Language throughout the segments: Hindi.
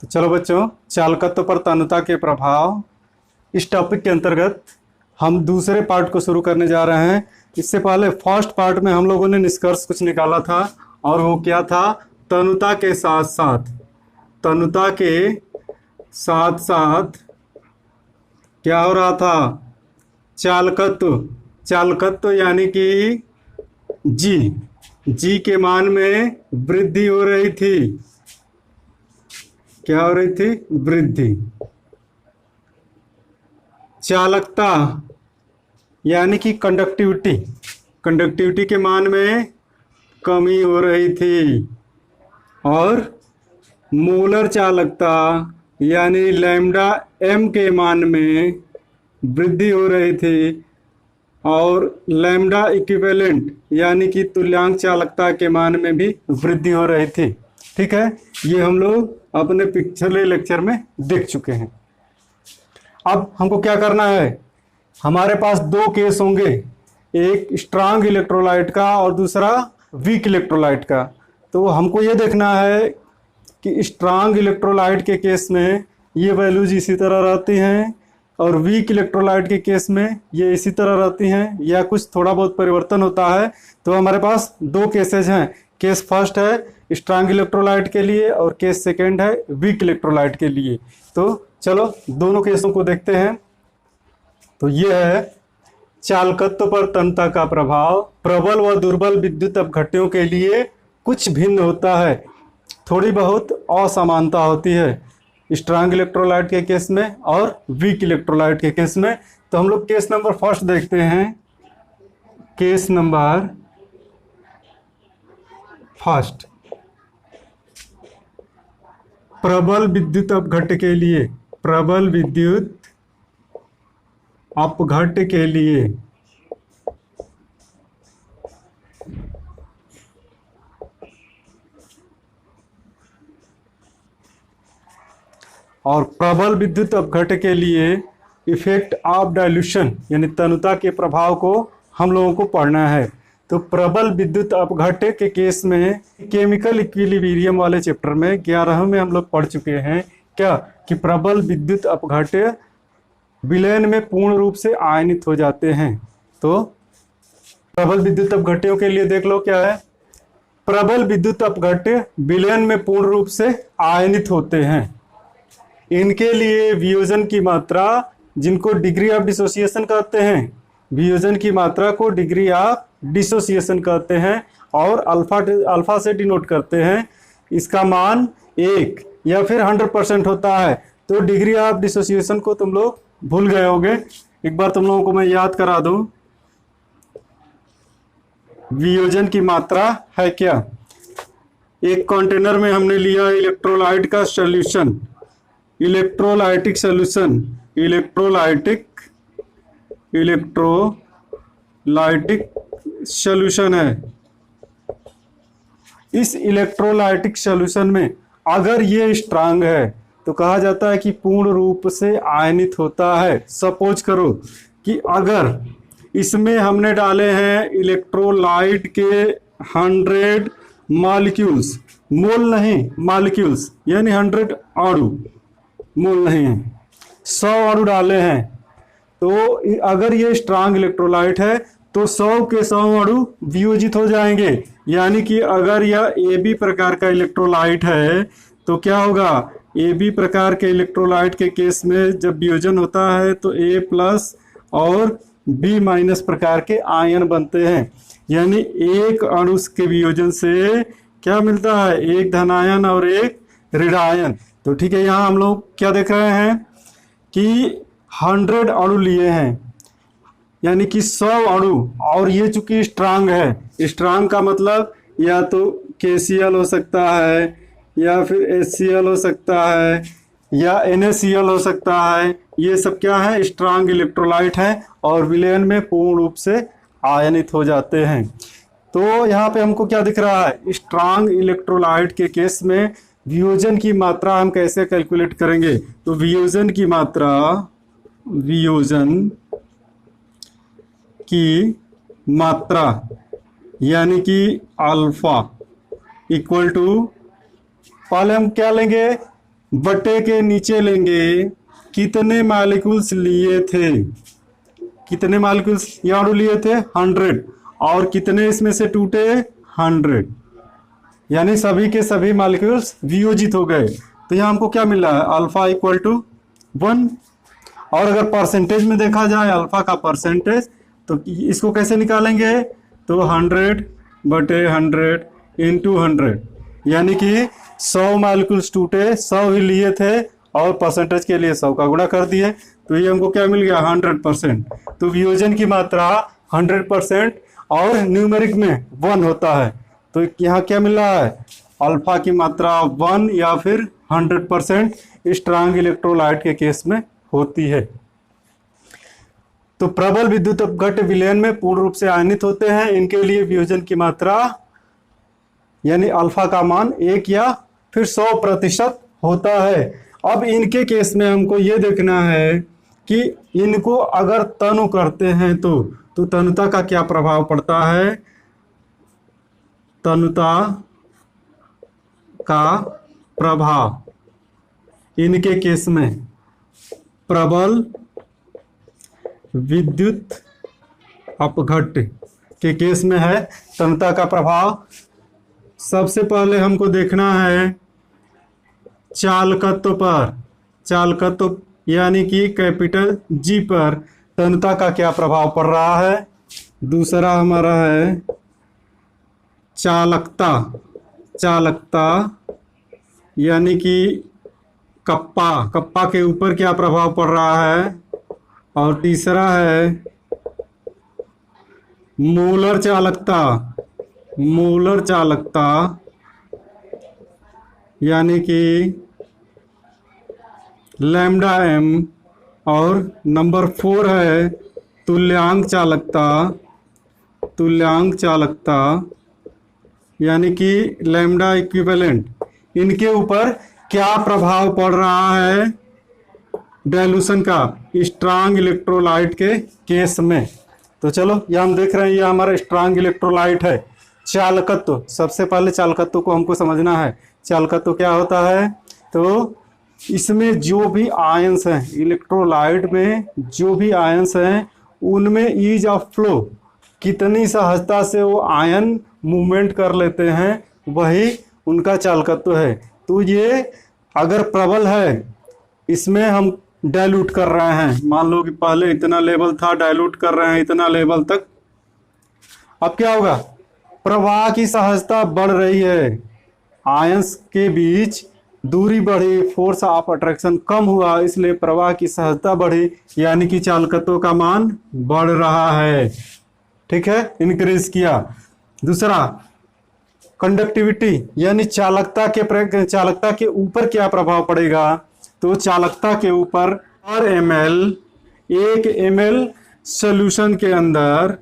तो चलो बच्चों, चालकत्व पर तन्यता के प्रभाव इस टॉपिक के अंतर्गत हम दूसरे पार्ट को शुरू करने जा रहे हैं। इससे पहले फर्स्ट पार्ट में हम लोगों ने निष्कर्ष कुछ निकाला था, और वो क्या था? तन्यता के साथ साथ क्या हो रहा था? चालकत्व यानी कि जी के मान में वृद्धि हो रही थी। क्या हो रही थी? वृद्धि। चालकता यानी कि कंडक्टिविटी के मान में कमी हो रही थी। और मोलर चालकता यानी लैम्डा m के मान में वृद्धि हो रही थी। और लैम्डा इक्विवेलेंट यानी कि तुल्यांक चालकता के मान में भी वृद्धि हो रही थी। ठीक है, ये हम लोग अपने पिछले लेक्चर में देख चुके हैं। अब हमको क्या करना है? हमारे पास दो केस होंगे, एक स्ट्रांग इलेक्ट्रोलाइट का और दूसरा वीक इलेक्ट्रोलाइट का। तो हमको ये देखना है कि स्ट्रांग इलेक्ट्रोलाइट के केस में ये वैल्यूज इसी तरह रहती हैं और वीक इलेक्ट्रोलाइट के केस में ये इसी तरह रहती हैं, या कुछ थोड़ा बहुत परिवर्तन होता है। तो हमारे पास दो केसेज हैं। केस फर्स्ट है स्ट्रांग इलेक्ट्रोलाइट के लिए और केस सेकेंड है वीक इलेक्ट्रोलाइट के लिए। तो चलो दोनों केसों को देखते हैं। तो ये है चालकत्व पर तन्यता का प्रभाव। प्रबल व दुर्बल विद्युत अपघट्यों के लिए कुछ भिन्न होता है, थोड़ी बहुत असमानता होती है स्ट्रांग इलेक्ट्रोलाइट के केस में और वीक इलेक्ट्रोलाइट के केस में। तो हम लोग केस नंबर फर्स्ट देखते हैं। केस नंबर फर्स्ट, प्रबल विद्युत अपघट्य के लिए, प्रबल विद्युत अपघट्य के लिए और प्रबल विद्युत अपघट्य के लिए इफेक्ट ऑफ डाइल्यूशन यानी तन्यता के प्रभाव को हम लोगों को पढ़ना है। तो प्रबल विद्युत अपघट्य के केस में केमिकल इक्विलिब्रियम वाले चैप्टर में 11वें में हम लोग पढ़ चुके हैं क्या कि प्रबल विद्युत अपघट्य विलयन में पूर्ण रूप से आयनित हो जाते हैं। तो प्रबल विद्युत अपघट्यों के लिए देख लो क्या है। प्रबल विद्युत अपघट्य विलयन में पूर्ण रूप से आयनित होते हैं। इनके लिए वियोजन की मात्रा, जिनको डिग्री ऑफ डिसोसिएशन कहते हैं, वियोजन की मात्रा को डिग्री ऑफ डिसोसिएशन कहते हैं और अल्फा से डिनोट करते हैं। इसका मान 1 या फिर 100% होता है। तो डिग्री ऑफ डिसोसिएशन को तुम लोग भूल गए होगे, एक बार तुम लोगों को मैं याद करा दूं। वियोजन की मात्रा है क्या? एक कंटेनर में हमने लिया इलेक्ट्रोलाइट का सॉल्यूशन, इलेक्ट्रोलाइटिक सॉल्यूशन है। इस इलेक्ट्रोलाइटिक सॉल्यूशन में अगर ये स्ट्रांग है तो कहा जाता है कि पूर्ण रूप से आयनित होता है। सपोज करो कि अगर इसमें हमने डाले हैं इलेक्ट्रोलाइट के 100 मॉलिक्यूल्स, मोल नहीं मॉलिक्यूल्स, यानी 100 अणु, मोल नहीं है, 100 अणु डाले हैं। तो अगर ये स्ट्रांग इलेक्ट्रोलाइट है तो 100 के 100 अणु वियोजित हो जाएंगे। यानी कि अगर यह AB प्रकार का इलेक्ट्रोलाइट है तो क्या होगा? AB प्रकार के इलेक्ट्रोलाइट के केस में जब वियोजन होता है तो A+ और B- प्रकार के आयन बनते हैं। यानी एक अणु के वियोजन से क्या मिलता है? एक धनायन और एक ऋणायन। तो ठीक है, यहाँ हम लोग क्या देख रहे हैं कि 100 अणु लिए हैं, यानी कि 100 अणु, और ये चूंकि स्ट्रांग है, स्ट्रांग का मतलब या तो KCl हो सकता है या फिर HCl हो सकता है या NaCl हो सकता है। ये सब क्या है? स्ट्रांग इलेक्ट्रोलाइट है और विलयन में पूर्ण रूप से आयनित हो जाते हैं। तो यहाँ पे हमको क्या दिख रहा है? स्ट्रांग इलेक्ट्रोलाइट के केस में वियोजन की मात्रा हम कैसे कैलकुलेट करेंगे? तो वियोजन की मात्रा यानी कि अल्फा इक्वल टू, पहले हम क्या लेंगे? बटे के नीचे लेंगे कितने मॉलिक्यूल्स लिए थे, कितने मॉलिक्यूल्स यहाँ लिए थे 100, और कितने इसमें से टूटे 100, यानी सभी के सभी मॉलिक्यूल्स वियोजित हो गए। तो यहाँ हमको क्या मिला है, अल्फा इक्वल टू 1। और अगर परसेंटेज में देखा जाए अल्फा का परसेंटेज, तो इसको कैसे निकालेंगे, तो 100 बटे 100 इंटू 100, यानी कि 100 मॉलिक्यूल्स टूटे, 100 ही लिए थे और परसेंटेज के लिए 100 का गुणा कर दिए, तो ये हमको क्या मिल गया 100%। तो वियोजन की मात्रा 100% और न्यूमेरिक में 1 होता है। तो यहाँ क्या मिल रहा है, अल्फा की मात्रा 1 या फिर 100% स्ट्रांग इलेक्ट्रोलाइट के केस में होती है। तो प्रबल विद्युत अपघट्ट विलयन में पूर्ण रूप से आयनित होते हैं, इनके लिए वियोजन की मात्रा यानी अल्फा का मान 1 या फिर 100% होता है। अब इनके केस में हमको ये देखना है कि इनको अगर तनु करते हैं तो तनुता का क्या प्रभाव पड़ता है, तनुता का प्रभाव इनके केस में प्रबल विद्युत अपघट्ट के केस में है तनुता का प्रभाव। सबसे पहले हमको देखना है चालकत्व पर, चालकत्व यानी कि कैपिटल जी पर तनुता का क्या प्रभाव पड़ रहा है। दूसरा हमारा है चालकता, चालकता यानी कि कप्पा, कप्पा के ऊपर क्या प्रभाव पड़ रहा है। और तीसरा है मोलर चालकता, मोलर चालकता यानी कि लैम्डा एम। और नंबर 4 है तुल्यांक चालकता, तुल्यांक चालकता यानी कि लैम्डा इक्विवेलेंट। इनके ऊपर क्या प्रभाव पड़ रहा है डाइल्यूशन का स्ट्रांग इलेक्ट्रोलाइट के केस में। तो चलो ये हम देख रहे हैं, ये हमारा स्ट्रांग इलेक्ट्रोलाइट है। चालकत्व, सबसे पहले चालकत्व को हमको समझना है। चालकत्व क्या होता है, तो इसमें जो भी आयंस हैं, इलेक्ट्रोलाइट में जो भी आयंस हैं उनमें ईज ऑफ फ्लो, कितनी सहजता से वो आयन मूवमेंट कर लेते हैं, वही उनका चालकत्व है। तो ये अगर प्रबल है, इसमें हम डाइल्यूट कर रहे हैं, मान लो कि पहले इतना लेवल था, डाइल्यूट कर रहे हैं इतना लेवल तक, अब क्या होगा, प्रवाह की सहजता बढ़ रही है, आयंस के बीच दूरी बढ़ी, फोर्स ऑफ अट्रैक्शन कम हुआ, इसलिए प्रवाह की सहजता बढ़ी, यानी कि चालकत्व का मान बढ़ रहा है। ठीक है, इंक्रीज किया। दूसरा कंडक्टिविटी यानी चालकता के ऊपर क्या प्रभाव पड़ेगा, तो चालकता के ऊपर पर ml 1 ml सॉल्यूशन के अंदर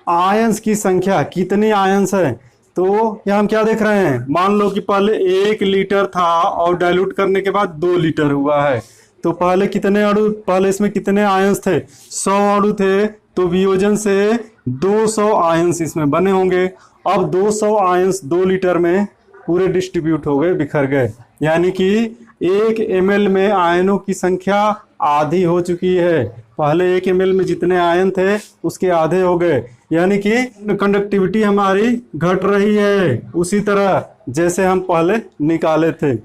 आयंस की संख्या, कितने आयंस है, तो यहाँ हम क्या देख रहे हैं, मान लो कि पहले 1 लीटर था और डाइल्यूट करने के बाद 2 लीटर हुआ है, तो पहले कितने अणु, पहले इसमें कितने आयंस थे, 100 अणु थे, तो वियोजन से 200 आयंस इसमें बने होंगे। अब 200 आयंस 2 लीटर में पूरे डिस्ट्रीब्यूट हो गए, बिखर गए, यानी कि 1 ml में आयनों की संख्या आधी हो चुकी है। पहले 1 ml में जितने आयन थे उसके आधे हो गए, यानी कि कंडक्टिविटी हमारी घट रही है, उसी तरह जैसे हम पहले निकाले थे।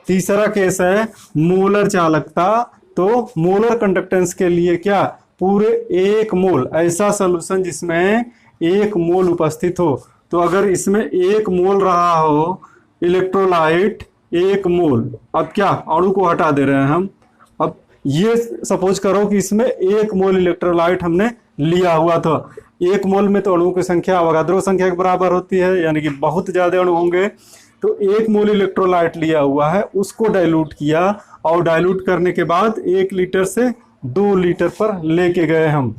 तीसरा केस है मोलर चालकता। तो मोलर कंडक्टेंस के लिए क्या, पूरे 1 मोल ऐसा सॉल्यूशन जिसमें 1 मोल उपस्थित हो, तो अगर इसमें 1 मोल रहा हो इलेक्ट्रोलाइट, 1 मोल, अब क्या अणु को हटा दे रहे हैं हम, अब ये सपोज करो कि इसमें 1 मोल इलेक्ट्रोलाइट हमने लिया हुआ था, 1 मोल में तो अणुओं की संख्या अवोगाद्रो संख्या के बराबर होती है, यानी कि बहुत ज्यादा अणु होंगे। तो 1 मोल इलेक्ट्रोलाइट लिया हुआ है, उसको डाइल्यूट किया और डाइल्यूट करने के बाद 1 लीटर से 2 लीटर पर लेके गए हम,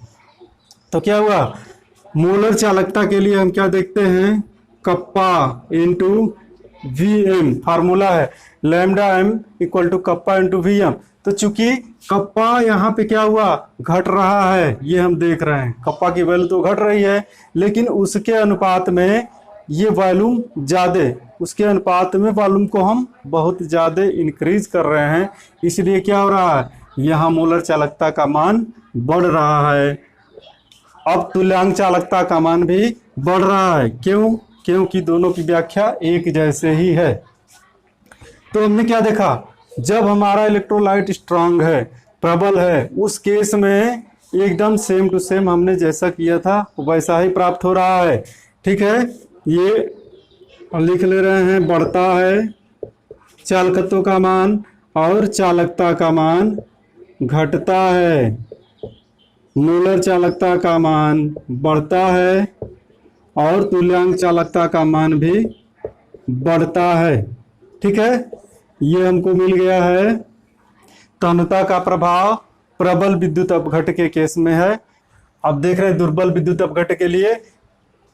तो क्या हुआ, मोलर चालकता के लिए हम क्या देखते हैं, कप्पा इंटू Vm, फार्मूला है lambda m equal to kappa into Vm। तो चूंकि कप्पा यहाँ पे क्या हुआ, घट रहा है, ये हम देख रहे हैं, कप्पा की वैल्यू तो घट रही है, लेकिन उसके अनुपात में ये वॉल्यूम ज़्यादा, उसके अनुपात में वॉल्यूम को हम बहुत ज़्यादा इंक्रीज कर रहे हैं, इसलिए क्या हो रहा है, यहाँ मोलर चालकता का मान बढ़ रहा है। अब तुल्यांक चालकता का मान भी बढ़ रहा है, क्यों? क्योंकि दोनों की व्याख्या एक जैसे ही है। तो हमने क्या देखा, जब हमारा इलेक्ट्रोलाइट स्ट्रांग है, प्रबल है, उस केस में एकदम सेम टू सेम हमने जैसा किया था वैसा ही प्राप्त हो रहा है। ठीक है, ये लिख ले रहे हैं, बढ़ता है चालकत्व का मान और चालकता का मान घटता है, मोलर चालकता का मान बढ़ता है और तुल्यांक चालकता का मान भी बढ़ता है। ठीक है, ये हमको मिल गया है। तन्यता का प्रभाव प्रबल विद्युत अपघट्य के केस में है। अब देख रहे हैं दुर्बल विद्युत अपघट्य के लिए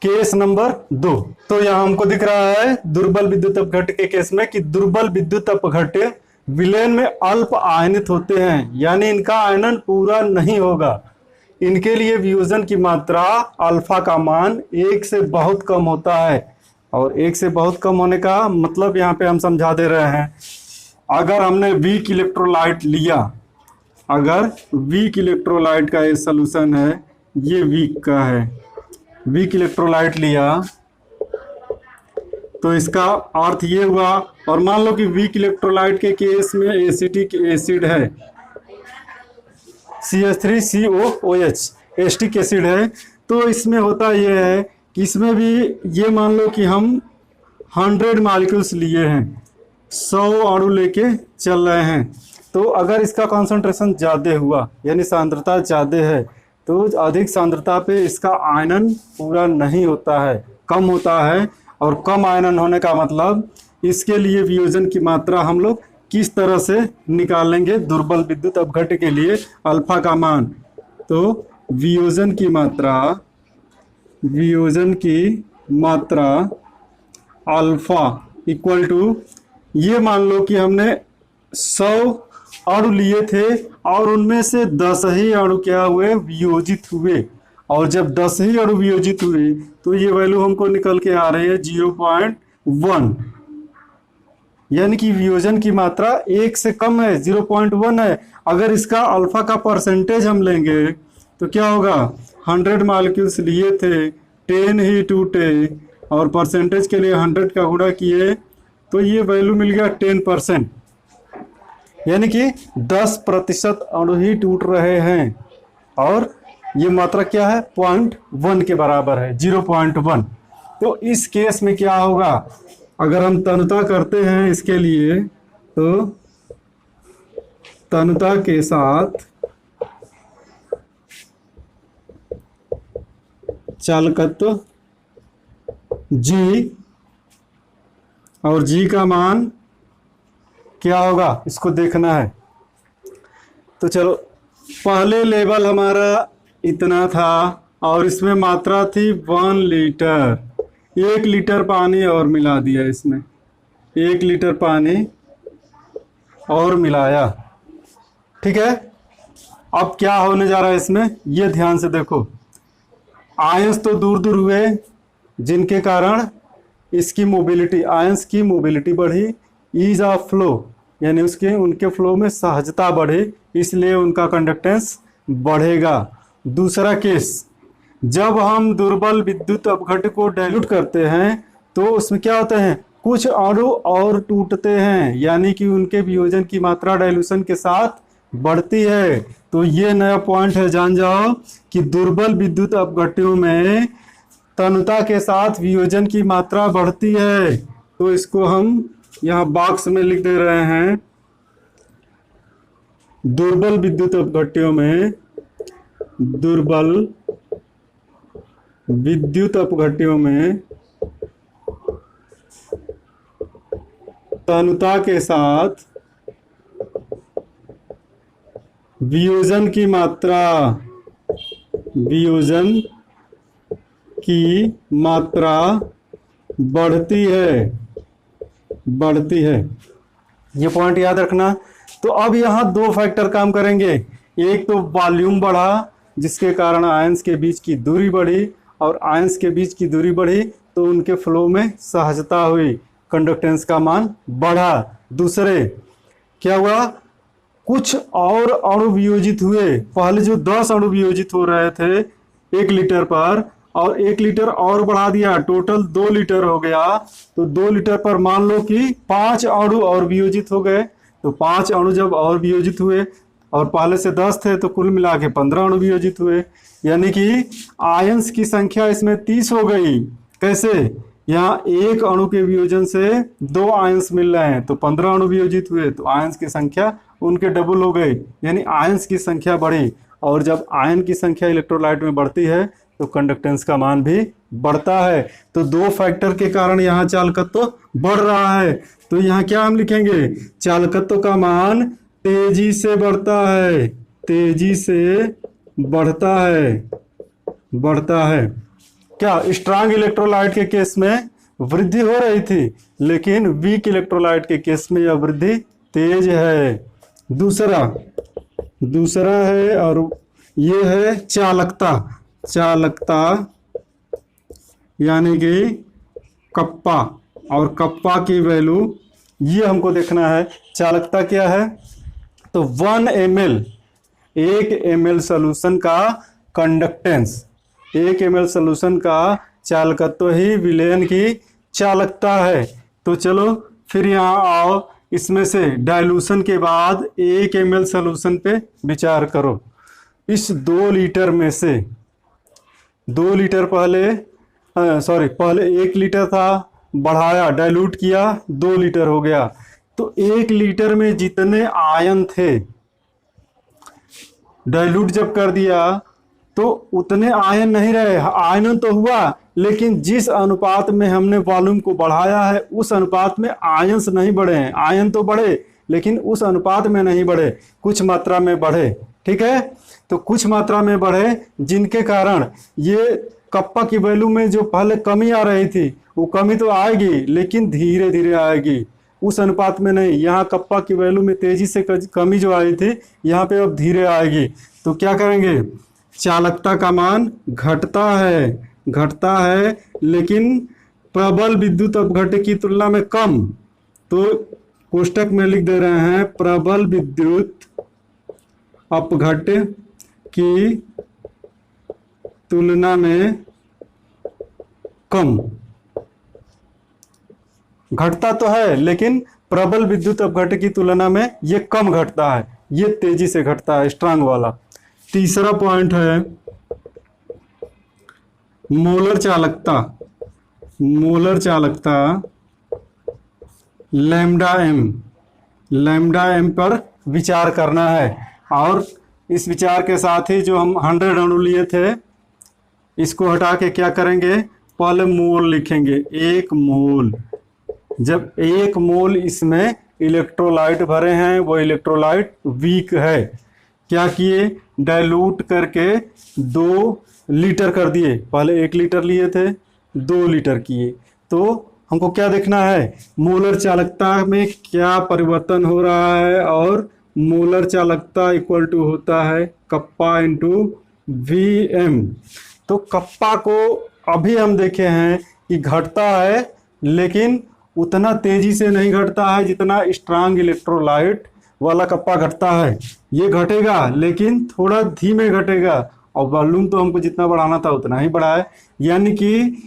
केस नंबर 2। तो यहाँ हमको दिख रहा है दुर्बल विद्युत अपघट्य के केस में कि दुर्बल विद्युत अपघट्य विलयन में अल्प आयनित होते हैं, यानी इनका आयनन पूरा नहीं होगा। इनके लिए वियोजन की मात्रा अल्फा का मान 1 से बहुत कम होता है, और 1 से बहुत कम होने का मतलब यहाँ पे हम समझा दे रहे हैं। अगर हमने वीक इलेक्ट्रोलाइट लिया, अगर वीक इलेक्ट्रोलाइट का ये सॉल्यूशन है, ये वीक का है, वीक इलेक्ट्रोलाइट लिया तो इसका अर्थ ये हुआ, और मान लो कि वीक इलेक्ट्रोलाइट के केस में एसिटिक एसिड है, CH3COOH एसिटिक एसिड है, तो इसमें होता यह है कि इसमें भी ये मान लो कि हम 100 मॉलिक्यूल्स लिए हैं, 100 अणु लेके चल रहे हैं, तो अगर इसका कॉन्सेंट्रेशन ज़्यादा हुआ, यानी सांद्रता ज़्यादा है, तो अधिक सांद्रता पे इसका आयनन पूरा नहीं होता है, कम होता है। और कम आयनन होने का मतलब इसके लिए वियोजन की मात्रा हम लोग किस तरह से निकालेंगे दुर्बल विद्युत अपघट्य के लिए अल्फा का मान। तो वियोजन की मात्रा अल्फा इक्वल टू, ये मान लो कि हमने 100 अणु लिए थे और उनमें से 10 ही अणु क्या हुए, वियोजित हुए, और जब 10 ही अणु वियोजित हुए तो ये वैल्यू हमको निकल के आ रही है 0.1, यानी कि वियोजन की मात्रा 1 से कम है, 0.1 है। अगर इसका अल्फा का परसेंटेज हम लेंगे तो क्या होगा, 100 मॉलिक्यूल्स लिए थे, 10 ही टूटे, और परसेंटेज के लिए 100 का गुणा किए तो ये वैल्यू मिल गया 10%, यानी कि 10% अणु ही टूट रहे हैं, और ये मात्रा क्या है, 0.1 के बराबर है, 0.1। तो इस केस में क्या होगा, अगर हम तन्यता करते हैं इसके लिए, तो तन्यता के साथ चालकत्व G, और G का मान क्या होगा इसको देखना है। तो चलो, पहले लेवल हमारा इतना था और इसमें मात्रा थी 1 लीटर, 1 लीटर पानी और मिला दिया इसमें, 1 लीटर पानी और मिलाया। ठीक है, अब क्या होने जा रहा है इसमें, ये ध्यान से देखो, आयंस तो दूर दूर हुए जिनके कारण इसकी मोबिलिटी, आयंस की मोबिलिटी बढ़ी, ईज ऑफ फ्लो यानी उनके फ्लो में सहजता बढ़े, इसलिए उनका कंडक्टेंस बढ़ेगा। दूसरा केस, जब हम दुर्बल विद्युत अपघट्य को डाइल्यूट करते हैं तो उसमें क्या होते हैं, कुछ अणु और टूटते हैं, यानी कि उनके वियोजन की मात्रा डाइल्यूशन के साथ बढ़ती है। तो ये नया पॉइंट है, जान जाओ कि दुर्बल विद्युत अपघट्यों में तन्यता के साथ वियोजन की मात्रा बढ़ती है। तो इसको हम यहाँ बॉक्स में लिख दे रहे हैं, दुर्बल विद्युत अपघट्यों में, दुर्बल विद्युत अपघट्यों में तन्यता के साथ वियोजन की मात्रा, वियोजन की मात्रा बढ़ती है। ये पॉइंट याद रखना। तो अब यहाँ 2 फैक्टर काम करेंगे, एक तो वॉल्यूम बढ़ा जिसके कारण आयंस के बीच की दूरी बढ़ी, और आयंस के बीच की दूरी बढ़ी तो उनके फ्लो में सहजता हुई, कंडक्टेंस का मान बढ़ा। दूसरे क्या हुआ, कुछ और अणु वियोजित हुए। पहले जो 10 अणु वियोजित हो रहे थे 1 लीटर पर, और 1 लीटर और बढ़ा दिया, टोटल 2 लीटर हो गया। तो 2 लीटर पर मान लो कि 5 अणु और वियोजित हो गए। तो 5 अणु जब और वियोजित हुए, और पहले से 10 थे तो कुल मिला के 15 अणु वियोजित हुए, यानी कि आयंस की संख्या इसमें 30 हो गई। कैसे, यहाँ 1 अणु के वियोजन से 2 आयंस मिल रहे हैं, तो 15 अणु वियोजित हुए, तो आयंस की संख्या उनके डबल हो गई, यानी आयंस की संख्या बढ़ी। और जब आयन की संख्या इलेक्ट्रोलाइट में बढ़ती है तो कंडक्टेंस का मान भी बढ़ता है। तो 2 फैक्टर के कारण यहाँ चालकत्व बढ़ रहा है। तो यहाँ क्या हम लिखेंगे, चालकत्व का मान तेजी से बढ़ता है, तेजी से बढ़ता है। क्या स्ट्रांग इलेक्ट्रोलाइट के केस में वृद्धि हो रही थी, लेकिन वीक इलेक्ट्रोलाइट के केस में यह वृद्धि तेज है। दूसरा है, और ये है चालकता यानी कि कप्पा, और कप्पा की वैल्यू ये हमको देखना है। चालकता क्या है, तो 1 ml 1 ml सोल्यूशन का कंडक्टेंस, 1 ml सोल्यूशन का चालकत्व ही विलयन की चालकता है। तो चलो फिर यहाँ आओ, इसमें से डाइल्यूशन के बाद 1 ml सोल्यूशन पे विचार करो। इस 2 लीटर में से 2 लीटर पहले 1 लीटर था, बढ़ाया डाइल्यूट किया 2 लीटर हो गया। तो 1 लीटर में जितने आयन थे, डाइल्यूट जब कर दिया तो उतने आयन नहीं रहे। आयन तो हुआ, लेकिन जिस अनुपात में हमने वॉल्यूम को बढ़ाया है उस अनुपात में आयंस नहीं बढ़े हैं। आयन तो बढ़े लेकिन उस अनुपात में नहीं बढ़े, कुछ मात्रा में बढ़े। ठीक है, तो कुछ मात्रा में बढ़े, जिनके कारण ये कप्पा की वैल्यू में जो पहले कमी आ रही थी वो कमी तो आएगी, लेकिन धीरे धीरे आएगी, उस अनुपात में नहीं। यहाँ कप्पा की वैल्यू में तेजी से कमी जो आई थी, यहाँ पे अब धीरे आएगी। तो क्या करेंगे, चालकता का मान घटता है, लेकिन प्रबल विद्युत अपघट्य की तुलना में कम। तो कोष्टक में लिख दे रहे हैं, प्रबल विद्युत अपघट्य की तुलना में कम। घटता तो है, लेकिन प्रबल विद्युत अपघट्य की तुलना में ये कम घटता है, ये तेजी से घटता है, स्ट्रांग वाला। तीसरा पॉइंट है मोलर चालकता लैम्डा एम पर विचार करना है। और इस विचार के साथ ही जो हम 100 अणु लिए थे, इसको हटा के क्या करेंगे, पहले मोल लिखेंगे। 1 मोल, जब 1 मोल इसमें इलेक्ट्रोलाइट भरे हैं, वो इलेक्ट्रोलाइट वीक है। क्या किए, डाइल्यूट करके 2 लीटर कर दिए। पहले 1 लीटर लिए थे, 2 लीटर किए। तो हमको क्या देखना है, मोलर चालकता में क्या परिवर्तन हो रहा है, और मोलर चालकता इक्वल टू होता है कप्पा इंटू Vm। तो कप्पा को अभी हम देखे हैं कि घटता है, लेकिन उतना तेजी से नहीं घटता है जितना स्ट्रांग इलेक्ट्रोलाइट वाला कप्पा घटता है। ये घटेगा, लेकिन थोड़ा धीमे घटेगा, और वॉल्यूम तो हमको जितना बढ़ाना था उतना ही बढ़ा है। यानी कि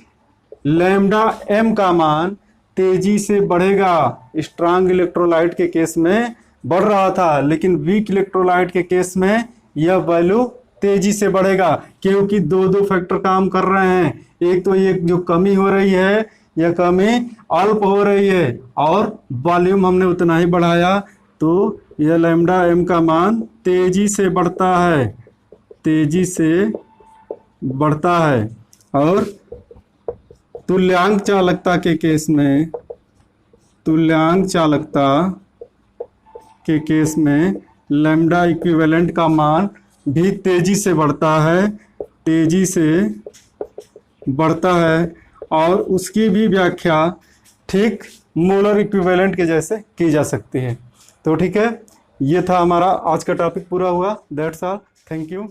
लैम्डा एम का मान तेजी से बढ़ेगा। स्ट्रांग इलेक्ट्रोलाइट के केस में बढ़ रहा था, लेकिन वीक इलेक्ट्रोलाइट के केस में यह वैल्यू तेजी से बढ़ेगा, क्योंकि 2 फैक्टर काम कर रहे हैं। एक तो ये जो कमी हो रही है, यह कमी अल्प हो रही है, और वॉल्यूम हमने उतना ही बढ़ाया, तो यह लैम्डा एम का मान तेजी से बढ़ता है। और तुल्यांक चालकता के केस में लैम्डा इक्विवेलेंट का मान भी तेजी से बढ़ता है, और उसकी भी व्याख्या ठीक मोलर इक्विवेलेंट के जैसे की जा सकती है। तो ठीक है, ये था हमारा आज का टॉपिक, पूरा हुआ। That's all, thank you.